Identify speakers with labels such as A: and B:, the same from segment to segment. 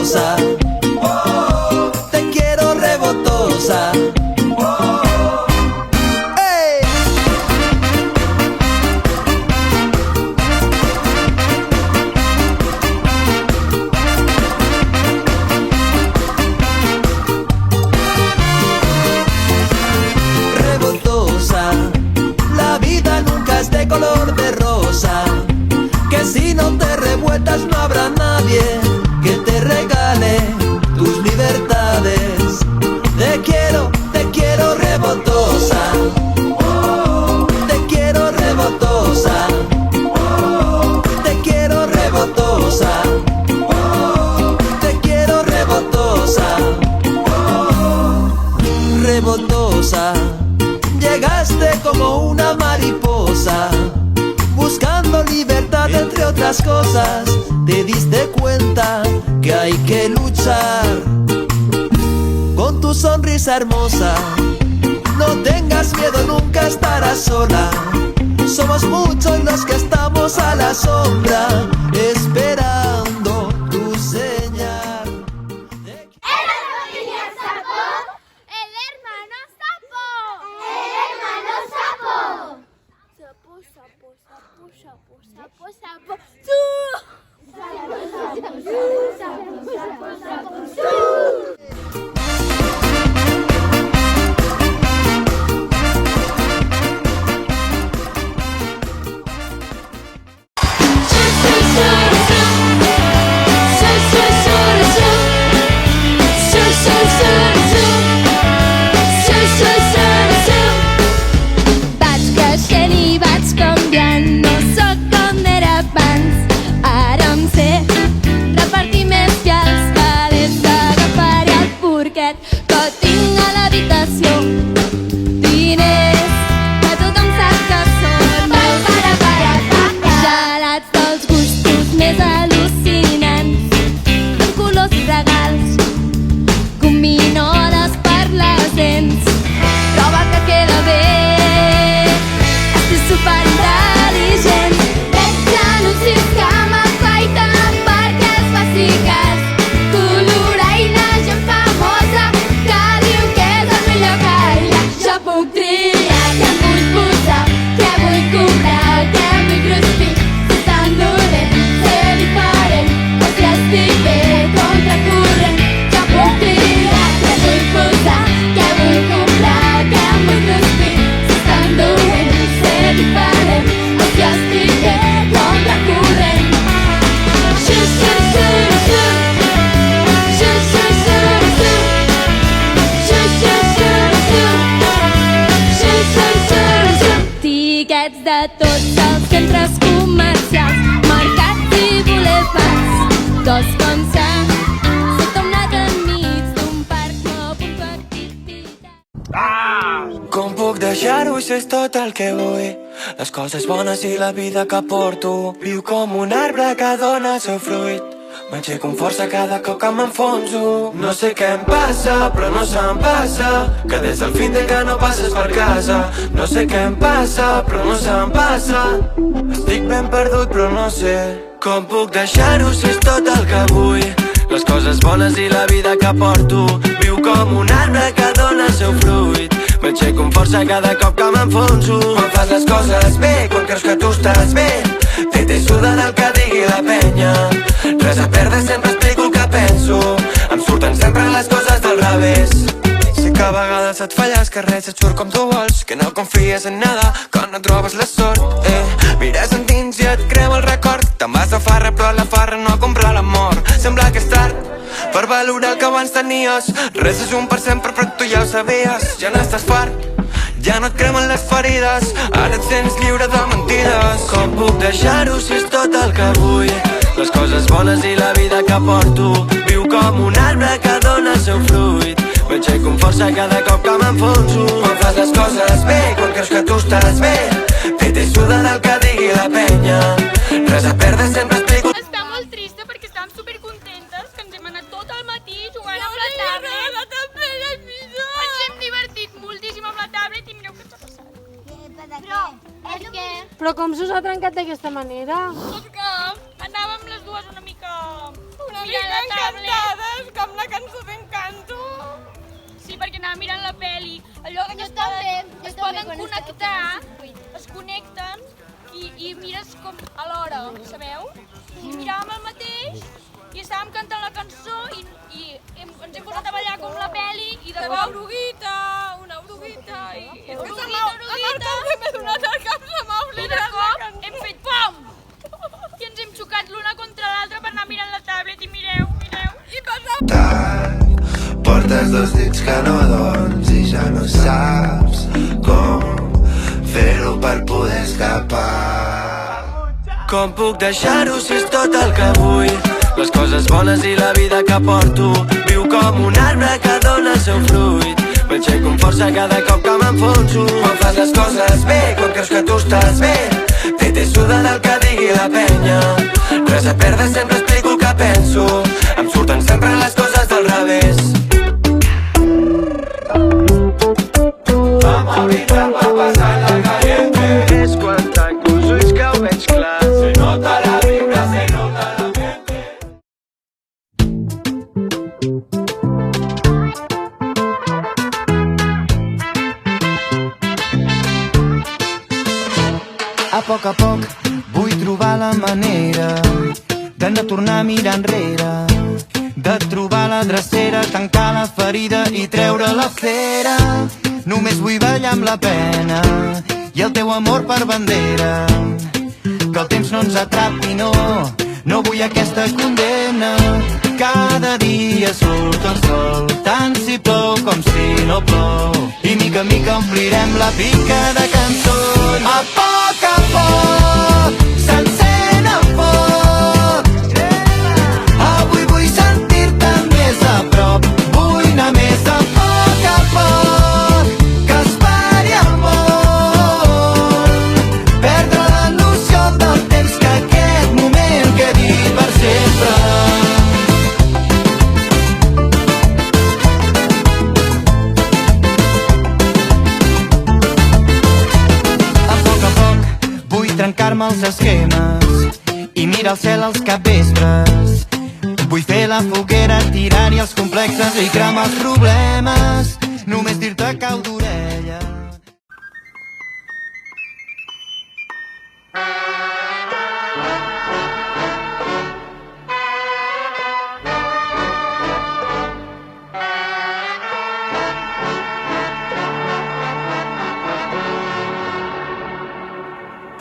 A: rebotosa. Te quiero rebotosa. De color de rosa, que si no te revueltas no habrá nadie que te regale tus libertades. Te quiero rebotosa. Te quiero rebotosa. Te quiero rebotosa. Te quiero rebotosa. Rebotosa. Llegaste como una mariposa, buscando libertad entre otras cosas. Te diste cuenta que hay que luchar con tu sonrisa hermosa. No tengas miedo, nunca estarás sola. Somos muchos los que estamos a la sombra, esperando tu señal.
B: de tots els centres comercials, mercats i bulevards, dos com s'ha tombat enmig d'un parc no puc activitat.
C: Com puc deixar-ho si és tot el que vull, les coses bones i la vida que porto. Viu com un arbre que dona el seu fruit, m'aixeco amb força cada cop que m'enfonso. No sé què em passa, però no se'm passa, que des del fin de que no passes per casa. No sé què em passa, però no se'm passa, estic ben perdut però no sé com puc deixar-ho si és tot el que vull, les coses bones i la vida que porto. Viu com un arbre que dona el seu fruit, m'aixeco amb força cada cop que m'enfonso. Quan fas les coses bé, quan creus que tu estàs bé, t'he suda del que digui la penya. Res a perdre, sempre explico el que penso, em surten sempre les coses del revés. Sé que a vegades et falles, que res et surt com tu vols, que no confies en nada, que no trobes la sort. Mires endins i et creu el record, te'n vas a farra però la farra no compra l'amor. Sembla que és tard per valorar el que abans tenies, res és 1% però tu ja ho sabies. Ja n'estàs fart, ja no et cremen les ferides, ara et sents lliure de mentides. Com puc deixar-ho si és tot el que vull, les coses bones i la vida que porto. Viu com un arbre que dona el seu fruit, m'aixeco amb força cada cop que m'enfonso. Quan fas les coses bé, quan creus que tu estàs bé, t'he suda del que digui la penya. Res a perdre, sempre explico.
D: Està molt trista perquè estàvem supercontentes, que ens hem anat tot el matí jugant amb la tablet. Ens hem divertit moltíssim amb la tablet i mireu què ens ha passat.
E: Però com se us ha trencat d'aquesta manera?
D: Doncs que anàvem les dues una mica mirant la tablet. una cançó d'Encanto. Sí, perquè anava mirant la peli. Allò que es poden connectar, es connecten i mires com alhora, sabeu? I miràvem el mateix i estàvem cantant la cançó i ens hem posat a ballar com la peli i de cop... Una oruguita! I és que m'ha donat el cap, se m'ha oblidat. I de cop hem fet pom! I ens hem xocat l'una contra l'altra per anar mirant la tablet i mireu. I passava...
F: Portes 2 dits que no dorms i ja no saps com fer-ho per poder escapar.
C: Com puc deixar-ho si és tot el que vull? Les coses bones i la vida que porto. Viu com un arbre que dona el seu fruit. M'aixeco amb força cada cop que m'enfonso. Quan fas les coses bé, quan creus que tu estàs bé, t'he suda del que digui la penya. Res a perdre, sempre explico el que penso. Em surten sempre les coses del revés. Vamos a brindar pa pasar la caliente. És quan tanco els ulls que ho veig clar. Se nota la vibra, se nota l'ambiente.
G: A poc vull trobar la manera de no tornar a mirar enrere, de trobar la drecera, tancar la ferida i treure la fera. Només vull ballar amb la pena i el teu amor per bandera. Que el temps no ens atrapi, no vull aquesta condemna. Cada dia surt el sol, tant si plou com si no plou, i mica en mica omplirem la pica de cançons. A poc s'encén el foc. Avui vull sentir-te més a prop, vull anar més a poc, que es pari el món, perdre la noció del temps, que aquest moment quedi per sempre. Trencar-me els esquemes i mirar al cel als capvespres. Vull fer la foguera, tirar-hi els complexes i cremar els problemes. Només dir-te cau d'orella.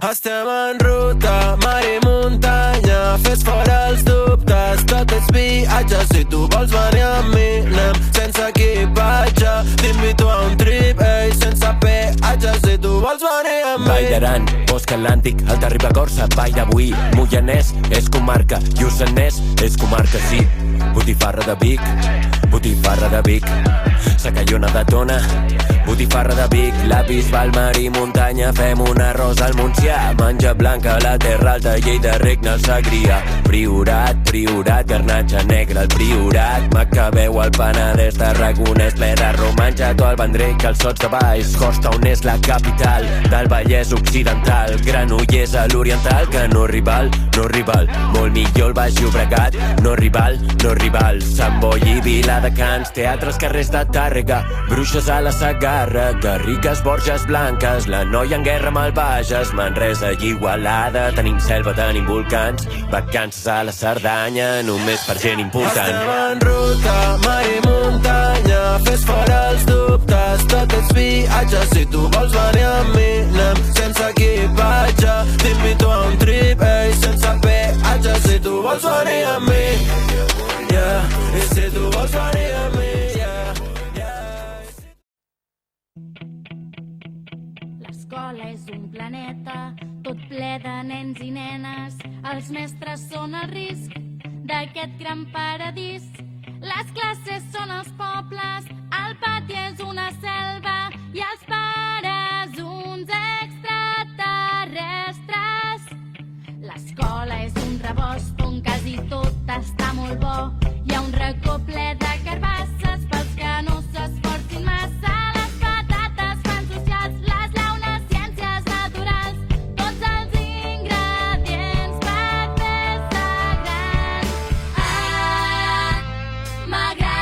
C: Estem en ruta, mar i muntanya, fes fora els dubtes, tot és viatge. Si tu vols venir amb mi, anem sense equipatge. T'invito a un trip, ei, sense peatge. Si tu vols venir amb mi. Vall d'Aran, Bosc Atlàntic, Alta Ribagorça, Vall de Boí, Moianès és comarca, Lluçanès és comarca, sí. Botifarra de Vic, botifarra de Vic, Sacallona de Tona, botifarra de Vic, la Bisbal, mar i muntanya, fem un arròs al Montsià, Manja Blanca, la Terra Alta, Lleida, Regna, el Segrià, Priorat, Garnatxa Negra, el Priorat, Macabeu, el Penedès, Tarragonès, ple de romanxa, tot el Vendrell, que els Sots de Baix, Costa, on és la capital del Vallès Occidental, Granollers a l'Oriental, que no rival, molt millor el Baix Llobregat, no rival, Sant Boi i Viladecans, teatres, carrers de Tàrrega, Bruixes a la Segarra, Garrigues, Borges Blanques, la Noia en guerra amb el Bages, Manresa i Igualada, tenim selva, tenim volcans, vacances a la Cerdanya, només per gent important. Estem en ruta, mar i muntanya, fes fora els dubtes, tot és viatge. Si tu vols venir amb mi, anem sense equipatge. T'invito a un trip, ei, sense peatge. Si tu vols venir amb mi, yeah, i si tu vols venir amb mi, yeah, yeah.
B: L'escola és un planeta tot ple de nens i nenes. Els mestres són el risc d'aquest gran paradís. Les classes són els pobles, el pati és una selva i els pares uns extraterrestres. L'escola és un rebost on quasi tot està molt bo. Hi ha un racó ple de carbasses pels que no s'esforcin massa. Les patates fan socials, les llaunes ciències naturals, tots els ingredients per fer-se gran. Ah, m'agrada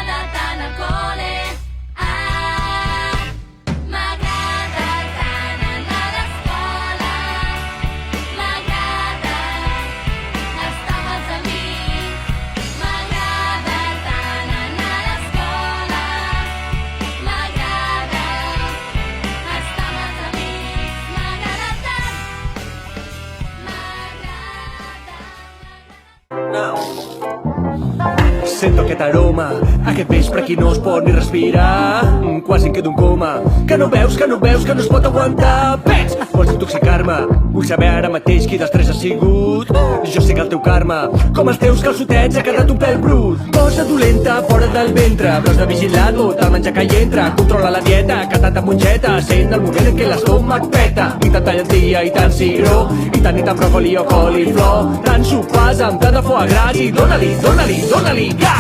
H: Sento aquest aroma, aquest vespre aquí no es pot ni respirar. Quasi em quedo en coma. Que no veus, que no veus, que no es pot aguantar. Pets, vols intoxicar-me. Vull saber ara mateix qui dels tres ha sigut. Jo sé que el teu karma, com els teus calçotets, ha quedat un pèl brut. Cosa dolenta fora del ventre, però has de vigilar tot el menjar que hi entra. Controla la dieta, que tanta mongeta, sent el moment en què l'estómac peta. I tanta llentia, i tant cigró, i tant bròcoli o coliflor, tant sopars amb tant de foie gras. I dóna-li, dóna-li, dóna-li gas.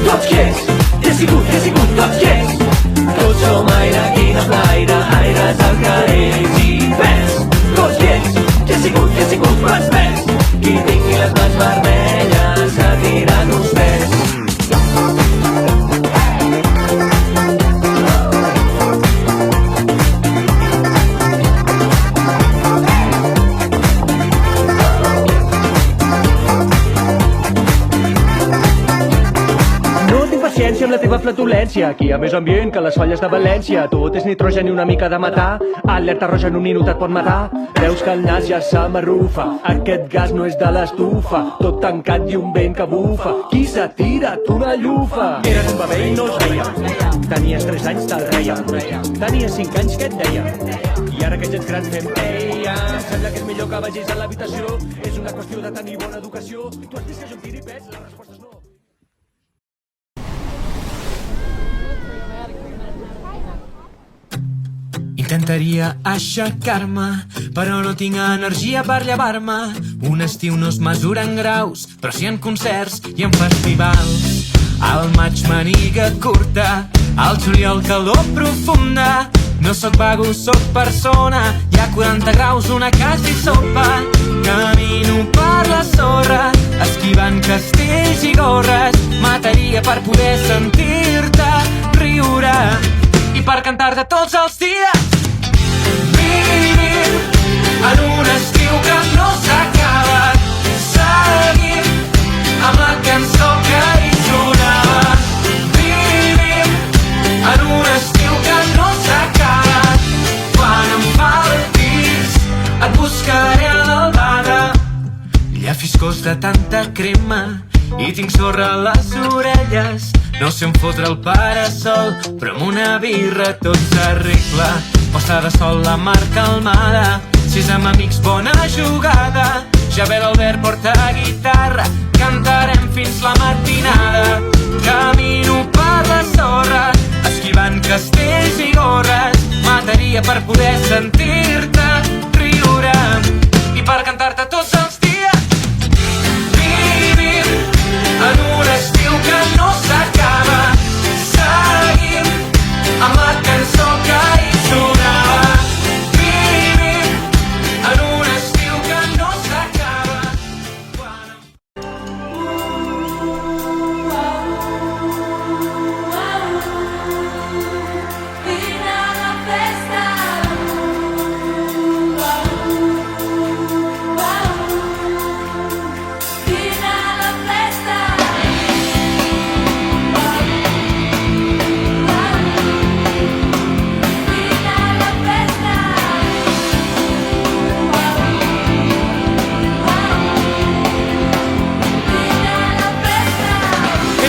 H: Tots quiets, qui ha sigut, tots quiets. Tots som aire, quina flaire, aires al carrer. I tots quiets, qui ha sigut, quants més. Qui tingui les mans vermelles ha tirat uns pes. Amb la teva flatulència, aquí hi ha més ambient que les falles de València. Tot és nitrogen i una mica de matar. Alerta roja en un minut et pot matar. Veus que el nas ja s'amarrufa, aquest gas no és de l'estufa. Tot tancat i un vent que bufa. Qui s'ha tirat una llufa? Eres un bebè i no els veia. Tenies 3 anys, te'l reia. Tenies 5 anys, què et deia? I ara que ja ets grans fem peia. Sembla que és millor que vagis a l'habitació. És una qüestió de tenir bona educació. Tu has vist que jo em tiri pets? La resposta és no.
I: Intentaria aixecar-me, però no tinc energia per llevar-me. Un estiu no es mesura en graus, però sí en concerts i en festivals. Al maig maniga curta, al juliol calor profunda. No sóc vago, sóc persona, hi ha 40 graus, una casa i sopa. Camino per la sorra, esquivant castells i gorres. Mataria per poder sentir-te riure i per cantar-te tots els dies. Vivim en un estiu que no s'acaba. Seguim amb la cançó que hi sonava. Vivim en un estiu que no s'acaba. Quan em faltis et buscaré a l'albada. Llafis cos de tanta crema i tinc sorra a les orelles. No sé on fotre el parasol, però amb una birra tot s'arregla. Posta de sol, la mar calmada, si és amb amics bona jugada. Javel Albert porta guitarra, cantarem fins la matinada. Camino per la sorra, esquivant castells i gorres. Mataria per poder sentir-te riure i per cantar-te tots els dies. Vivim en un estiu que no s'acaba. Seguim amb la cançó que hi sonava. Vivim en un estiu que no s'acaba.
B: Vine a la festa. Vine a la festa.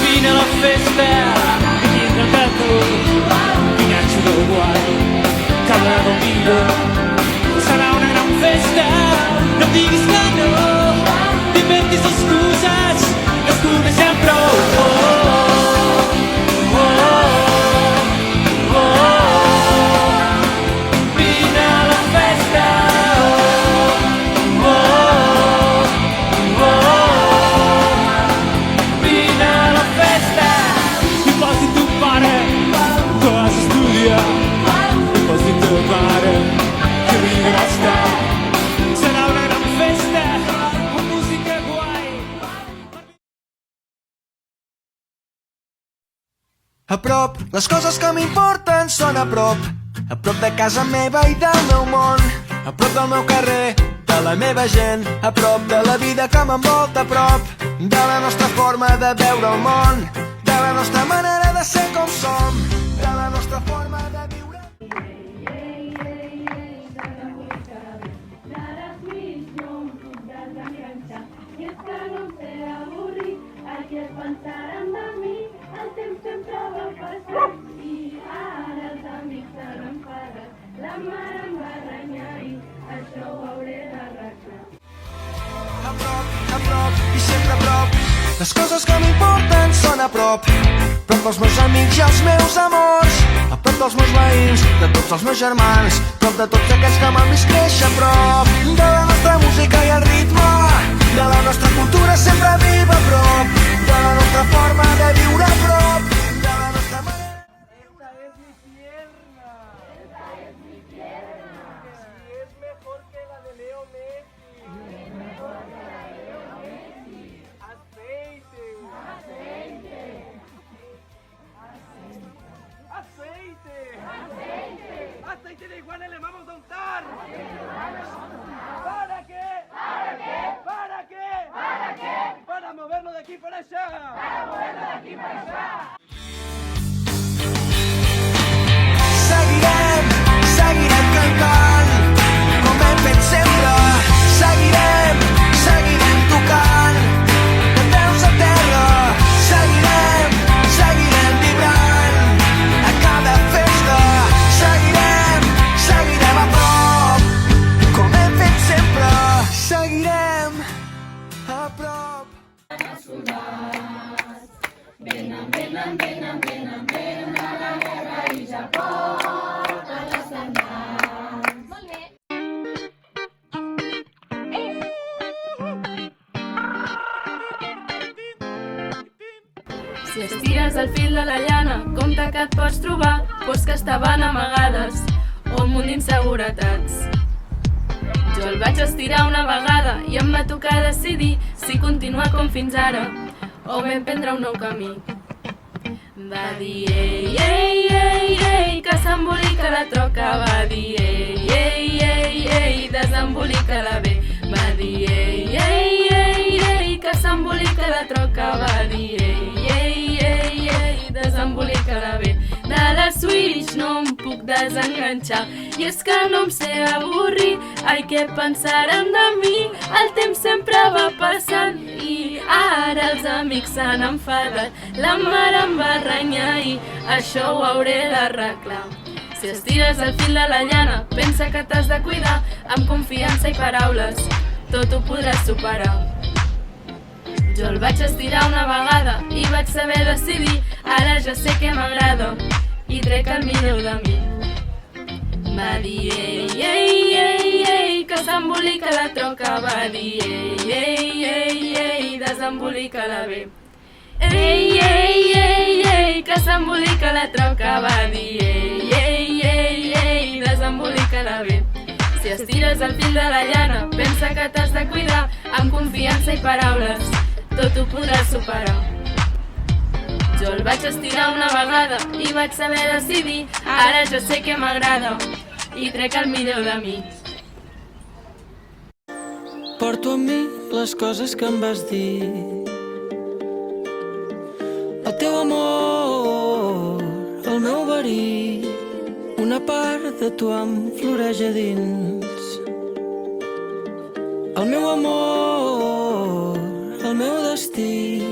I: Vine a la festa, que tindrà el tu, vinatge del guai, cada domingo. Serà una gran festa, no em diguis que no, t'inventis excuses, no es coneixem prou. Vine a la festa. Vine a la festa. I posi tu pare, que vas estudiar. I posi tu mare, que vinga a estar. Serà una gran festa, amb música guai.
A: A prop, les coses que m'importen són a prop de casa meva i del meu món, a prop del meu carrer, de la meva gent, a prop de la vida que m'envolta, a prop de la nostra forma de veure el món, de la nostra manera de ser com som, de la nostra forma de viure.
B: Y es que no sea aburrir, aquí es pensaran de mi? El temps sempre va passant i ara els amics se n'enfaden. La mare em va renyar i això ho hauré d'arreglar.
A: A prop i sempre a prop. Les coses que m'importen són a prop. Prop dels meus amics i els meus amors. A prop dels meus veïns, de tots els meus germans. Prop de tots aquells que m'han vist créixer a prop. De la nostra música i el ritme, de la nostra cultura sempre viva a prop. De la nostra forma de viure a prop. De la nostra manera... Esta es mi pierna. Esta es mi pierna. Que si es mejor que la de Leo Messi. Es mejor que la de Leo Messi. Aceite. Aceite. Aceite. Aceite. Aceite de iguana le vamos a untar. ¿Para qué? ¿Para qué? ¿Para qué? ¿Para qué? Para moverlo de aquí para allá. Para moverlo de aquí para allá. Seguirem cantant com hem fet sempre. Seguirem tocant de peus a terra. Seguirem vibrant a cada festa. Seguirem a prop com hem fet sempre. Seguirem a prop.
B: Si estires el fil de la llana, compte que et pots trobar pors que estaven amagades o un munt d'inseguretats. Jo el vaig estirar una vegada i em va tocar decidir si continuar com fins ara o ben prendre un nou camí. Va dir ei, ei, ei, ei, que s'embolica la troca. Va dir ei, ei, ei, ei, desembolica-la bé. Va dir ei, ei, ei, ei, que s'embolica la troca. Va dir ei, ei, ei, ei, desembolica-la bé. De la Switch no em puc desenganxar i és que no em sé avorrir. Ai, què pensaran de mi? El temps sempre va passant i ara els amics s'han enfadat. La mare em va renyar i això ho hauré d'arreglar. Si estires el fil de la llana, pensa que t'has de cuidar. Amb confiança i paraules, tot ho podràs superar. Jo el vaig estirar una vegada i vaig saber decidir. Ara ja sé què m'agrada i trec el millor de mi. Va dir ei, ei, ei, ei, que s'embolica la troca. Va dir ei, ei, ei, ei, desembolica-la bé. Ei, ei, ei, ei, que s'embolica la troca. Va dir ei, ei, ei, ei, desembolica-la bé. Si estires el fil de la llana, pensa que t'has de cuidar. Amb confiança i paraules, tot ho podràs superar. Jo el vaig estirar una vegada i vaig saber decidir. Ara jo sé què m'agrada i trec el millor de mi.
C: Porto amb mi les coses que em vas dir. El teu amor, el meu verí, una part de tu em floreix a dins. El meu amor, el meu destí,